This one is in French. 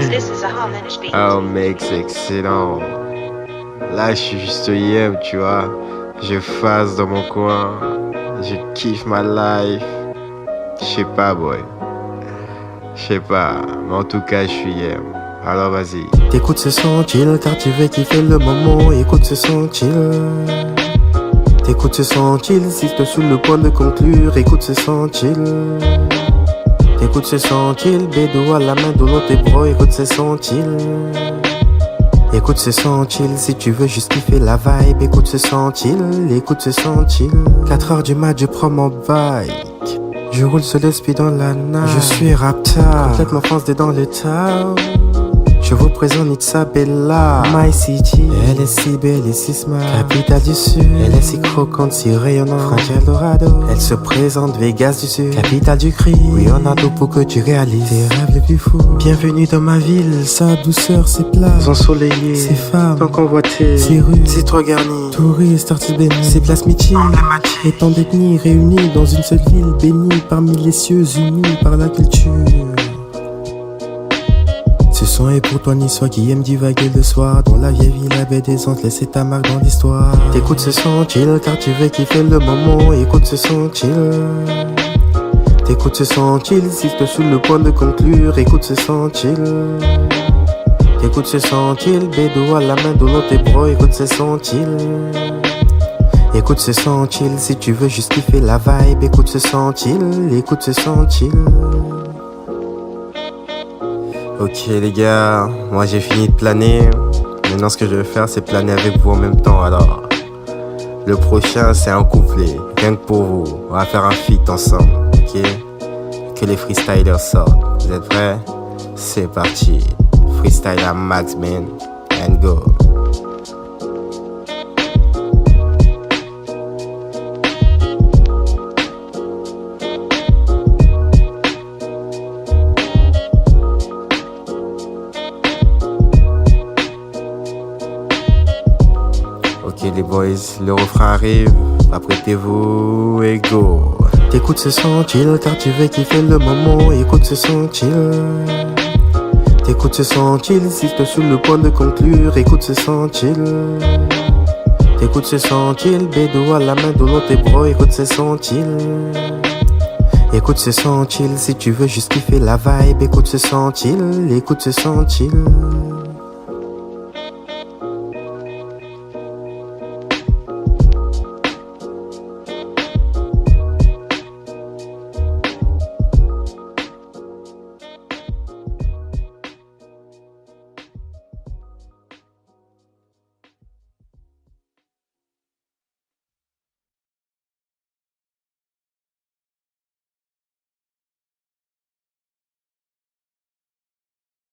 This is a Harmonish beat. Oh mec, c'est excellent. Là, je suis juste yem, tu vois. Je phase dans mon coin. Je kiffe ma life. Je sais pas, boy. Je sais pas. Mais en tout cas, je suis yem. Alors vas-y. T'écoutes ce son chill car tu veux kiffer le moment. Écoute ce son chill. T'écoutes ce son chill si t'es sous le point de conclure. Écoute ce son chill. T'écoutes ce son chill, bédou à la main de l'autre tes bras. Écoute ce son chill. Écoute ce son chill si tu veux juste kiffer la vibe. Écoute ce son chill, écoute ce son chill. 4h du mat, je prends mon bike. Je roule sur le speed dans la night. Je suis rapta, complètement foncé dans le town. Je vous présente Isabella, My City. Elle est si belle et si smart, capitale du sud. Elle est si croquante, si rayonnante, Frank Eldorado. Elle se présente Vegas du sud, capitale du cri. Oui, on a tout pour que tu réalises tes rêves les plus fous. Bienvenue dans ma ville, sa douceur, ses plages ensoleillées, ses femmes, tant convoitées, ses rues, ses trop garnis, touristes, artistes bénis, ses places mythiques, et tant d'ethnies réunies dans une seule ville, bénie parmi les cieux, unis par la culture. Ce son est pour toi niçois qui aime divaguer le soir. Dans la vieille ville, la baie des Antilles, laisser ta marque dans l'histoire. T'écoutes ce son chill car tu veux kiffer le moment. Écoute ce son chill. T'écoutes ce son chill si t'es sous le point de conclure. Écoute ce son chill. T'écoutes ce son chill, bédou à la main de l'autre tes bras. Écoute ce son chill. Écoute ce son chill si tu veux juste kiffer la vibe. Écoute ce son chill, écoute ce son chill. Ok les gars, moi j'ai fini de planer. Maintenant ce que je vais faire c'est planer avec vous en même temps. Alors, le prochain c'est un couplet, rien que pour vous. On va faire un feat ensemble, ok? Que les freestylers sortent. Vous êtes prêts? C'est parti. Freestyle à max man, and go. Ok les boys, le refrain arrive, apprêtez-vous et go. T'écoutes ce son chill car tu veux kiffer le moment. Écoute ce son chill. T'écoutes ce son chill si t'es sous le point de conclure. Écoute ce son chill. T'écoutes ce son chill, bédou à la main de l'autre tes bras. Écoute ce son chill. Écoute ce son chill si tu veux juste kiffer la vibe. Écoute ce son chill, écoute ce son chill.